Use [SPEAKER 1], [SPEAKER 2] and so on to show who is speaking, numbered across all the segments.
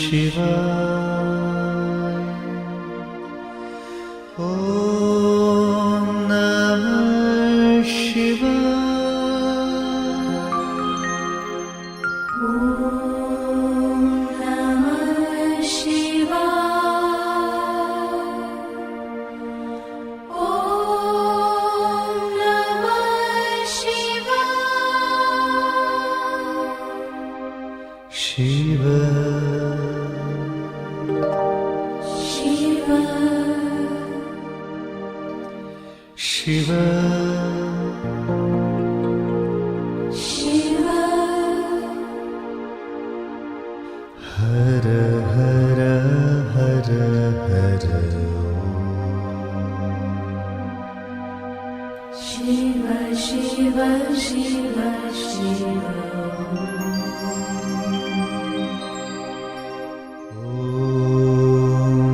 [SPEAKER 1] ಶಿವಾಯ. ಓಂ ನಮಃ ಶಿವಾಯ.
[SPEAKER 2] ಓಂ ನಮಃ ಶಿವಾಯ. ಓಂ ನಮಃ ಶಿವಾಯ.
[SPEAKER 1] ಶಿವ
[SPEAKER 2] ಶಿವ
[SPEAKER 1] ಶಿವ
[SPEAKER 2] ಶಿವ.
[SPEAKER 1] ಹರ ಹರ ಹರ ಹರ.
[SPEAKER 2] ಶಿವ ಶಿವ ಶಿವ ಶಿವ.
[SPEAKER 1] ಓಂ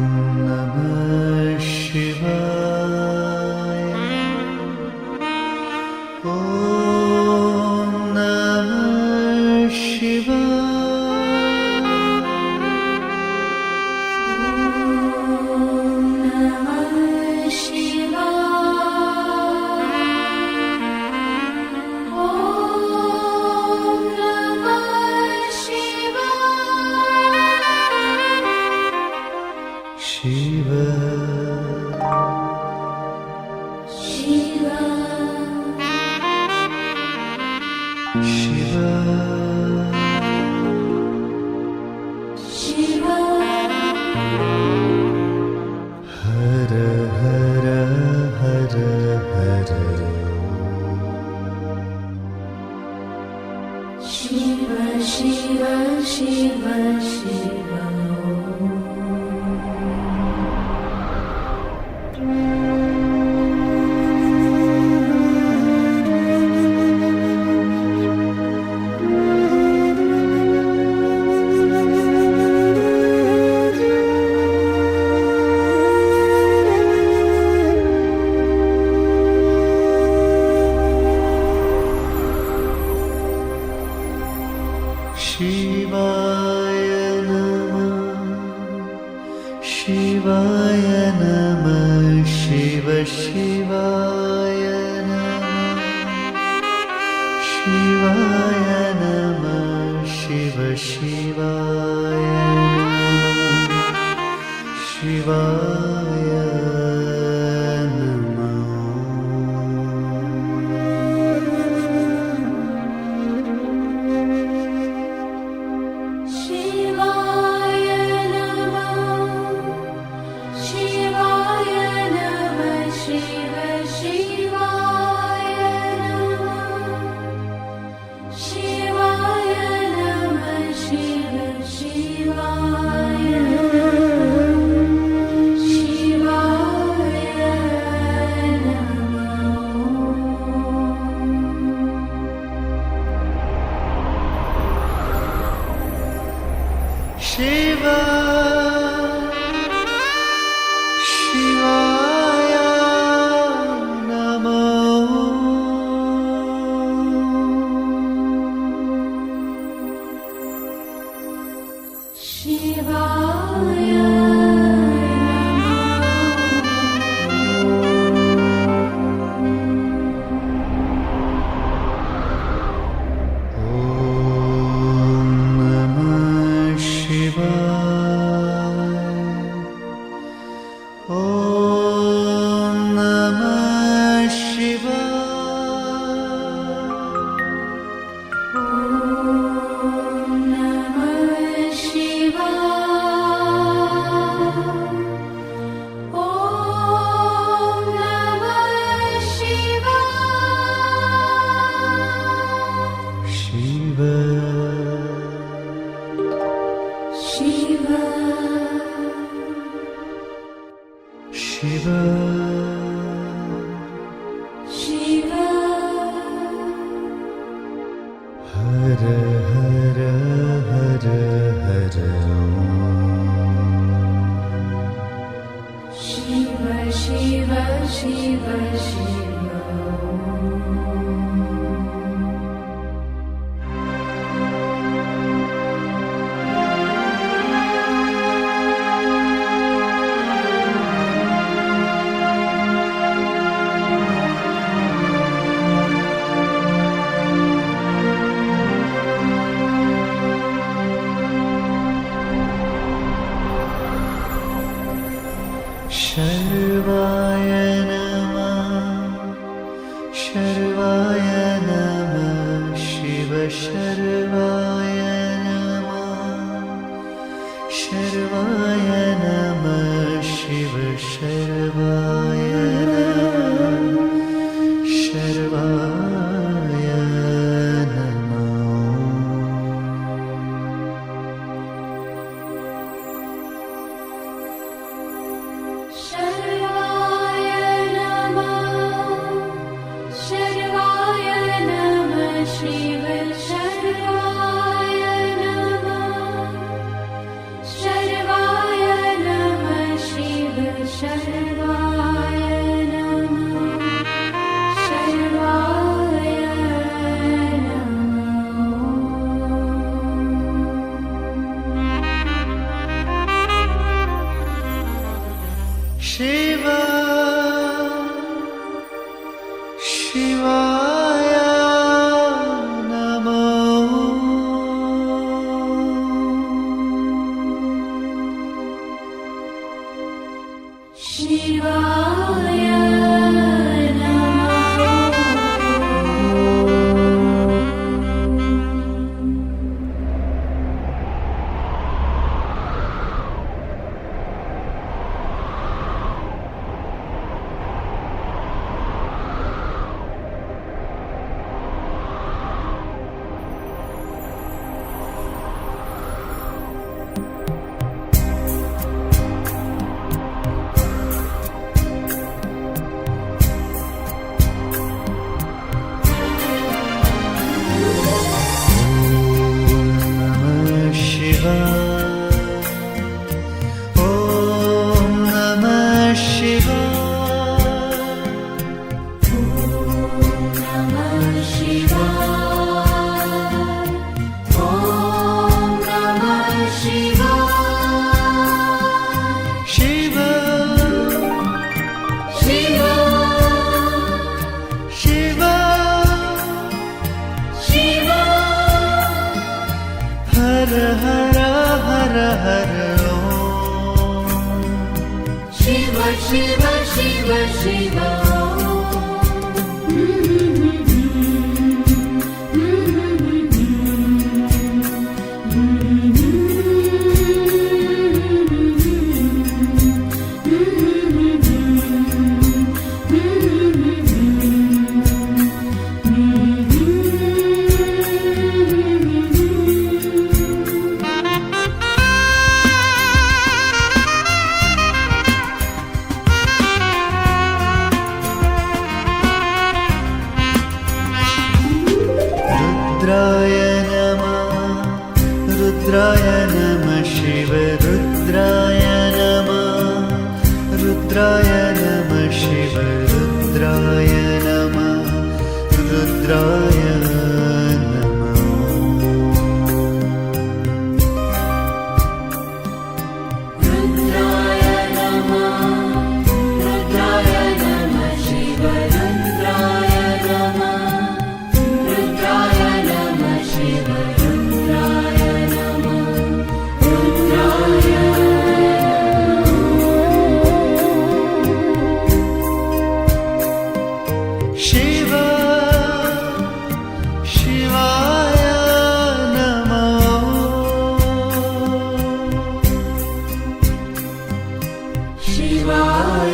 [SPEAKER 1] ನಮಃ ಶಿವಾಯ. ಓಂ ನಮಃ ಶಿವಾಯ.
[SPEAKER 2] ಓಂ ನಮಃ ಶಿವಾಯ. ಓಂ ನಮಃ ಶಿವಾಯ.
[SPEAKER 1] ಶಿವ
[SPEAKER 2] ಶಿವ
[SPEAKER 1] ಶಿವ
[SPEAKER 2] ಶಿವ.
[SPEAKER 1] ಹರ ಹರ ಹರ ಹರ.
[SPEAKER 2] ಶಿವ ಶಿವ ಶಿವ ಶಿವ.
[SPEAKER 1] ಶಿವಾಯ ನಮಃ ಶಿವಾಯ ನಮಃ. ಶಿವ ಶಿವಾಯ ನಮಃ ಶಿವಾಯ ನಮಃ. ಶಿವ ಶಿವಾಯ ನಮಃ ಶಿವಾಯ
[SPEAKER 2] ಶಿವಾಯ ನಮಃ. ಶಿವಾಯ ನಮಃ. ಶಿವ ಶಿವಾಯ ನಮಃ. ಶಿವಾಯ ನಮಃ. ಶಿವ
[SPEAKER 1] शर्वाय नमः शिव शर्वाय नमः शर्वाय नमः शिव शर्वाय नमः शर्वाय नमः
[SPEAKER 2] शर्वाय नमः शिव शर्वाय नमः शर्वाय नमः शिव शर्वाय नमः शर्वाय नमः
[SPEAKER 1] शिव शिवाय नमः
[SPEAKER 2] शिवाय
[SPEAKER 1] हर हर हर हर
[SPEAKER 2] शिव शिव शिव शिव
[SPEAKER 1] रुद्राय नमः शिव रुद्राय नमः रुद्राय नमः शिव रुद्राय नमः रुद्राय
[SPEAKER 2] शिवाय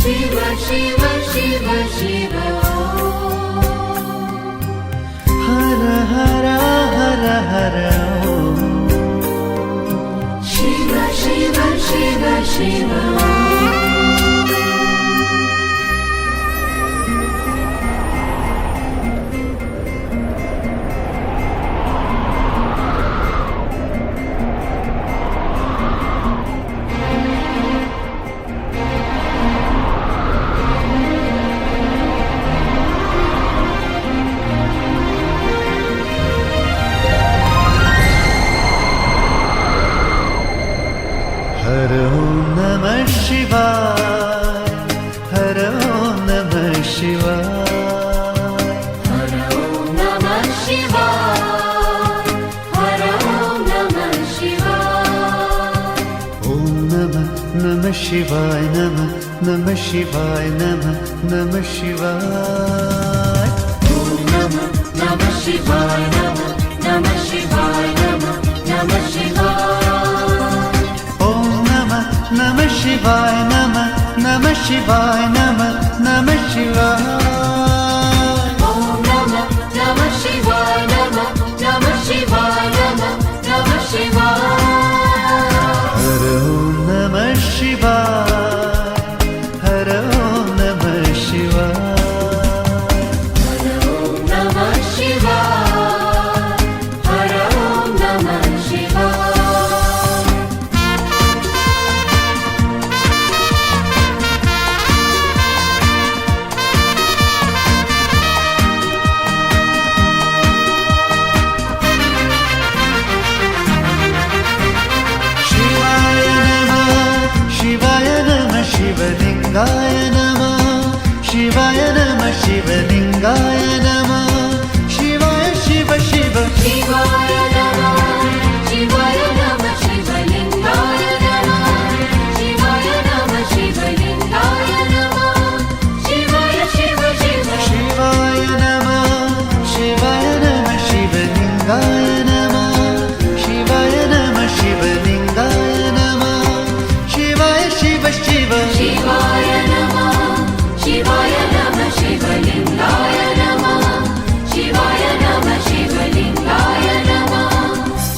[SPEAKER 2] शिव शिव शिव शिव
[SPEAKER 1] हर हर हर हर ओम
[SPEAKER 2] शिव शिव शिव शिव
[SPEAKER 1] हर ओम नमः शिवाय हर ओम नमः शिवाय
[SPEAKER 2] हर ओम नमः शिवाय हर ओम नमः शिवाय
[SPEAKER 1] ओम नमः शिवाय नमः शिवाय नमः शिवाय
[SPEAKER 2] ओम नमः शिवाय नमः शिवाय नमः शिवाय
[SPEAKER 1] ओम नमः शिवाय नमः शिवाय नमः शिवाय
[SPEAKER 2] ओम नमः शिवाय नमः शिवाय नमः शिवाय
[SPEAKER 1] हर ओम नमः शिवाय हर ओम नमः शिवाय
[SPEAKER 2] हर ओम नमः शिवाय हर ओम नमः शिवाय
[SPEAKER 1] शिवाय नमः शिवलिंगाय नमः शिवाय नमः शिवलिंगाय नमः शिवाय शिव शिव
[SPEAKER 2] शिवाय नमः शिवाय नमः शिवलिंगाय नमः शिवाय नमः शिवलिंगाय नमः शिवाय शिव शिव
[SPEAKER 1] शिवाय नमः शिवलिंगाय नमः शिवाय नमः शिवलिंगाय नमः शिवाय शिव शिव
[SPEAKER 2] शिवाय नमः शिवलिंगाय नमः शिवाय नमः शिवलिंगाय नमः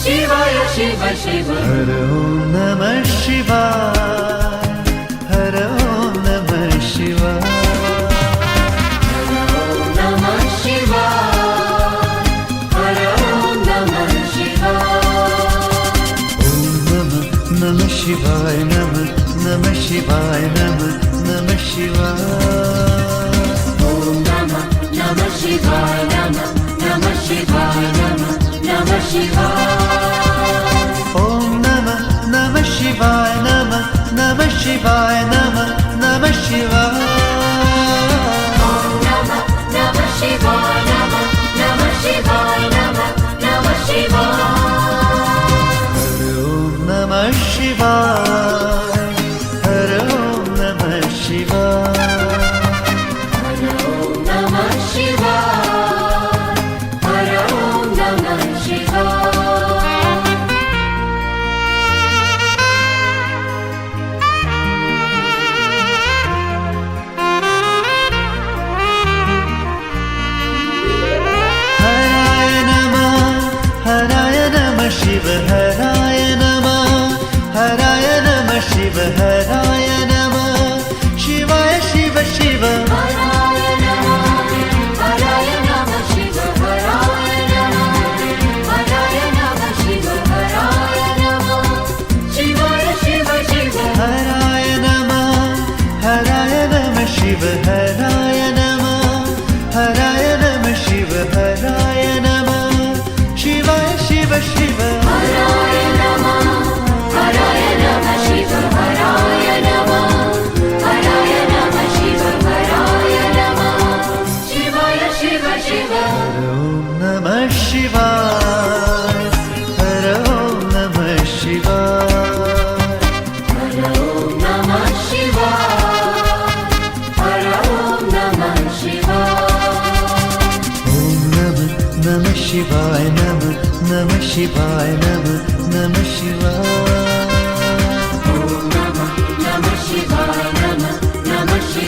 [SPEAKER 2] शिवाय शिव शिव
[SPEAKER 1] हर ओम नमः शिवाय हर ओम नमः शिवाय
[SPEAKER 2] ओम नमः शिवाय हर ओम नमः शिवाय
[SPEAKER 1] ओम नमः शिवाय नमः शिवाय नमः शिवाय
[SPEAKER 2] ओम नमः शिवाय नमः शिवाय नमः शिवाय
[SPEAKER 1] ओम नमः शिवाय नमः शिवाय नमः शिवाय
[SPEAKER 2] ओम नमः शिवाय नमः शिवाय नमः शिवाय
[SPEAKER 1] हर ओम नमः शिवाय हर ओम नमः शिवाय
[SPEAKER 2] हर ओम नमः शिवाय हर ओम नमः शिवाय
[SPEAKER 1] हराय नमः शिव हराय नमः शिव हराय नमः शिवाय शिव शिव
[SPEAKER 2] हराय नमः शिव हराय नमः शिव हराय नमः शिवाय शिव शिव
[SPEAKER 1] हराय नमः शिव हराय नमः शिव हराय नमः शिवाय शिव शिव
[SPEAKER 2] हराय नमः शिव हराय नमः शिव हराय नमः शिवाय शिव शिव
[SPEAKER 1] ओम नमः शिवाय हर ओम नमः शिवाय
[SPEAKER 2] हर ओम नमः शिवाय हर ओम नमः शिवाय
[SPEAKER 1] ओम नमः शिवाय नमः शिवाय नमः शिवाय
[SPEAKER 2] ओम नमः शिवाय नमः शिवाय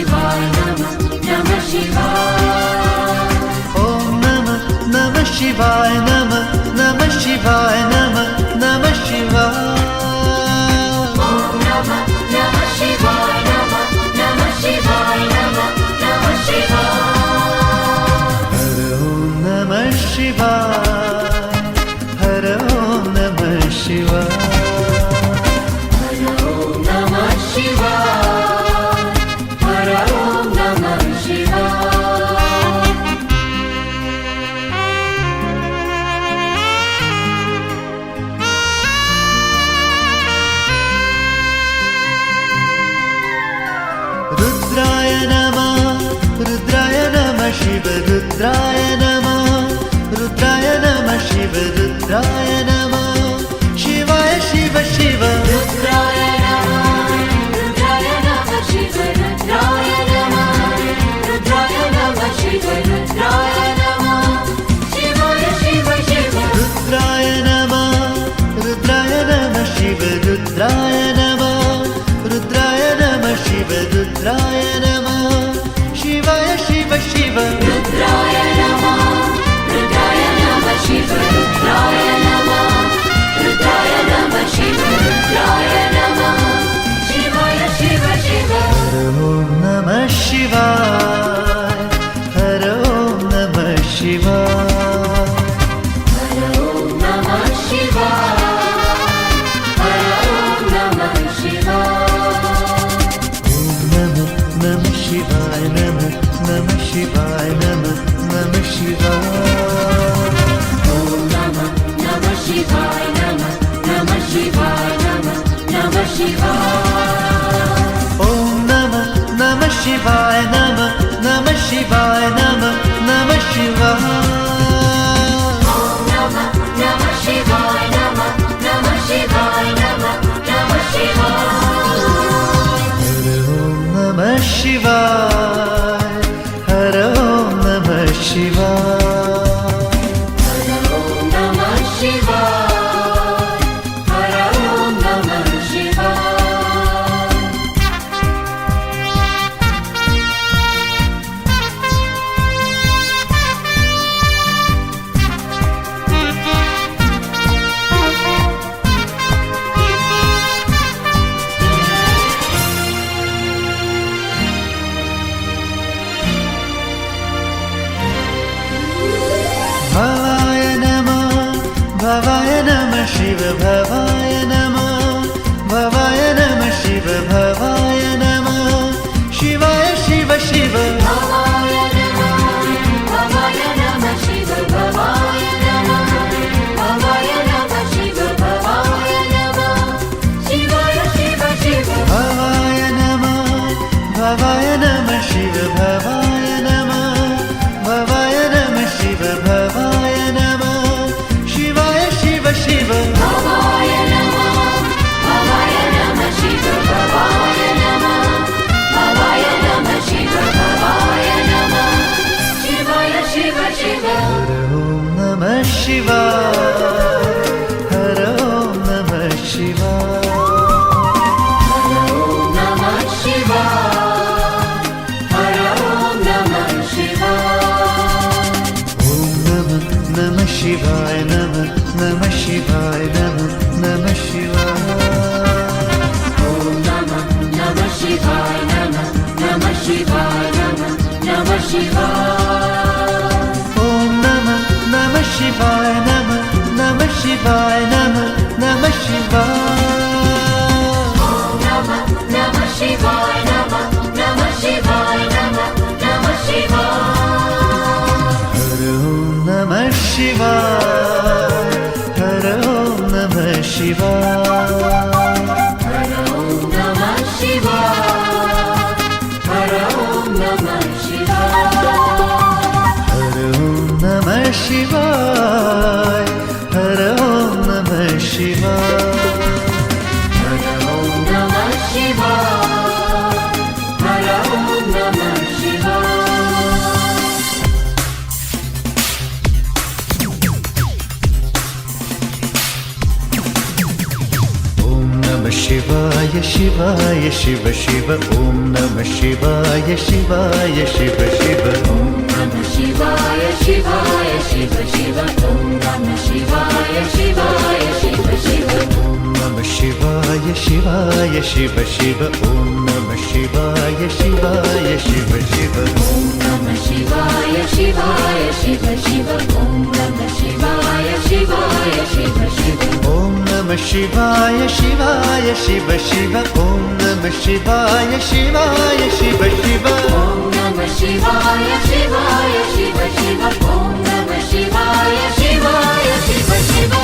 [SPEAKER 1] ಶಿವ ರುದ್ರಾಯ ನಮಃ ರುದ್ರಾಯ ನಮಃ ಶಿವ ರುದ್ರಾಯ ನಮಃ ಶಿವಾಯ ಶಿವ ಶಿವ
[SPEAKER 2] रुद्राय नमः शिव रुद्राय नमः रुद्राय नमः शिव रुद्राय नमः शिवाय शिव शिव
[SPEAKER 1] ರುದ್ರಾಯ ನಮಃ ರುದ್ರಾಯ ನಮಃ ಶಿವ ರುದ್ರಾಯ ನಮಃ ರುದ್ರಾಯ ನಮಃ ಶಿವ ರುದ್ರಾಯ ನಮಃ ಶಿವಾಯ ಶಿವ ಶಿವ
[SPEAKER 2] रुद्राय नमः शिव रुद्राय नमः रुद्राय नमः शिव रुद्राय नमः शिवाय शिव शिव
[SPEAKER 1] ಓಂ ನಮಃ ಶಿವಾಯ ಹರ ಓಂ ನಮಃ ಶಿವಾಯ
[SPEAKER 2] हर ओम नमः शिवाय हर ओम नमः शिवाय
[SPEAKER 1] ಓಂ ನಮಃ ನಮಃ ಶಿವಾಯ ನಮಃ ನಮಃ ಶಿವಾಯ ನಮಃ ನಮಃ ಶಿವಾಯ
[SPEAKER 2] ओम नमः शिवाय नमः शिवाय नमः शिवाय
[SPEAKER 1] ಓಂ ನಮಃ ನಮಃ ಶಿವಾಯ ನಮಃ ನಮಃ ಶಿವಾಯ ನಮಃ ನಮಃ ಶಿವಾಯ
[SPEAKER 2] ओम नमः शिवाय नमः शिवाय नमः शिवाय
[SPEAKER 1] ಹರ ಓಂ ನಮಃ ಶಿವಾಯ ಹರ ಓಂ ನಮಃ ಶಿವಾಯ
[SPEAKER 2] हर ओम नमः शिवाय हर ओम नमः शिवाय
[SPEAKER 1] ಭವಾಯ ನಮಃ ಭವಾಯ ನಮಃ ಶಿವ ಭವಾಯ ನಮಃ ಭವಾಯ ನಮಃ ಶಿವ ಭವಾಯ ನಮಃ ಶಿವಾಯ ಶಿವ ಶಿವ
[SPEAKER 2] भवाय नमः शिव भवाय नमः शिव भवाय नमः शिवाय शिव शिव
[SPEAKER 1] ಭವಾಯ ನಮಃ ಭವಾಯ ನಮಃ ಶಿವ ಭವಾಯ ನಮಃ ಭವಾಯ ನಮಃ ಶಿವ ಭವಾಯ ನಮಃ ಶಿವಾಯ ಶಿವ ಶಿವ
[SPEAKER 2] भवाय नमः शिव भवाय नमः शिव भवाय नमः शिवाय शिव शिव
[SPEAKER 1] ಹರ ಓಂ ನಮಃ ಶಿವಾಯ ಹರ ಓಂ ನಮಃ ಶಿವಾಯ
[SPEAKER 2] हर ओम नमः शिवाय हर ओम नमः शिवाय
[SPEAKER 1] ಓಂ ನಮಃ ನಮಃ ಶಿವಾಯ ನಮಃ ನಮಃ ಶಿವಾಯ ನಮಃ ನಮಃ ಶಿವಾಯ
[SPEAKER 2] ओम नमः शिवाय नमः शिवाय नमः शिवाय
[SPEAKER 1] ಓಂ ನಮಃ ನಮಃ ಶಿವಾಯ ನಮಃ ನಮಃ ಶಿವಾಯ ನಮಃ ನಮಃ ಶಿವಾಯ
[SPEAKER 2] ओम नमः शिवाय नमः शिवाय नमः शिवाय
[SPEAKER 1] ಹರ ಓಂ ನಮಃ ಶಿವಾಯ ಹರ ಓಂ ನಮಃ ಶಿವಾಯ
[SPEAKER 2] हर ओम नमः शिवाय हर ओम नमः शिवाय
[SPEAKER 1] ಹರ ಓಂ ನಮಃ ಶಿವಾಯ ಹರ ಓಂ ನಮಃ ಶಿವಾಯ
[SPEAKER 2] हर ओम नमः शिवाय हर ओम नमः शिवाय
[SPEAKER 1] ಓಂ ನಮಃ ಶಿವಾಯ ಶಿವಾಯ ಶಿವ ಶಿವ ಓಂ ನಮಃ ಶಿವಾಯ ಶಿವಾಯ ಶಿವ ಶಿವ
[SPEAKER 2] ओम नमः शिवाय शिवाय शिव शिव ओम नमः शिवाय शिवाय शिव शिव
[SPEAKER 1] ಓಂ ನಮಃ ಶಿವಾಯ ಶಿವಾಯ ಶಿವ ಶಿವ ಓಂ ನಮಃ ಶಿವಾಯ ಶಿವಾಯ ಶಿವ ಶಿವ
[SPEAKER 2] ओम नमः शिवाय शिवाय शिव शिव ओम नमः शिवाय शिवाय शिव शिव
[SPEAKER 1] ಓಂ ನಮಃ ಶಿವಾಯ ಶಿವಾಯ ಶಿವ ಶಿವ ಓಂ ನಮಃ ಶಿವಾಯ ಶಿವಾಯ ಶಿವ ಶಿವ
[SPEAKER 2] ओम नमः शिवाय शिवाय शिव शिव ओम नमः शिवाय शिवाय शिव शिव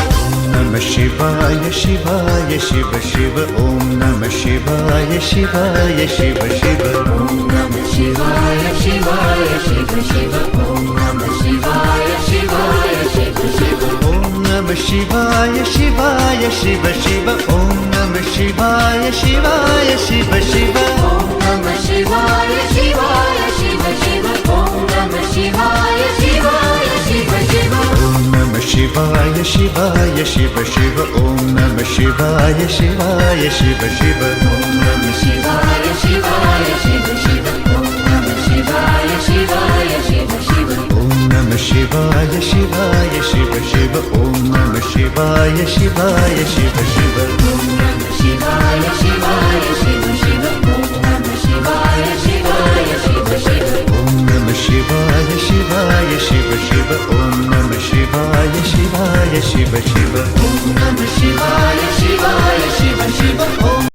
[SPEAKER 1] ನಮಃ ಶಿವಾಯ ಶಿವಾಯ ಶಿವ ಶಿವ ಓಂ ನಮಃ ಶಿವಾಯ ಶಿವಾಯ ಶಿವ ಶಿವ
[SPEAKER 2] ओम नमः शिवाय शिवाय शिव शिव ॐ नमः शिवाय शिवाय शिव शिव
[SPEAKER 1] ॐ नमः शिवाय शिवाय शिव शिव ॐ नमः शिवाय शिवाय शिव शिव
[SPEAKER 2] ॐ नमः शिवाय शिवाय शिव शिव ॐ नमः शिवाय शिवाय शिव शिव
[SPEAKER 1] ॐ नमः शिवाय शिवाय शिव शिव ॐ नमः शिवाय शिवाय शिव शिव
[SPEAKER 2] ॐ नमः शिवाय शिवाय शिव शिव ॐ नमः शिवाय शिवाय शिव शिव
[SPEAKER 1] ॐ नमः शिवाय शिवाय शिव शिव ॐ नमः शिवाय शिवाय शिव शिव
[SPEAKER 2] ॐ नमः शिवाय शिवाय शिव शिव ॐ नमः शिवाय शिवाय शिव शिव
[SPEAKER 1] ॐ नमः शिवाय शिवाय शिव शिव ॐ नमः शिवाय शिवाय शिव शिव
[SPEAKER 2] ॐ नमः शिवाय शिवाय शिव शिव ॐ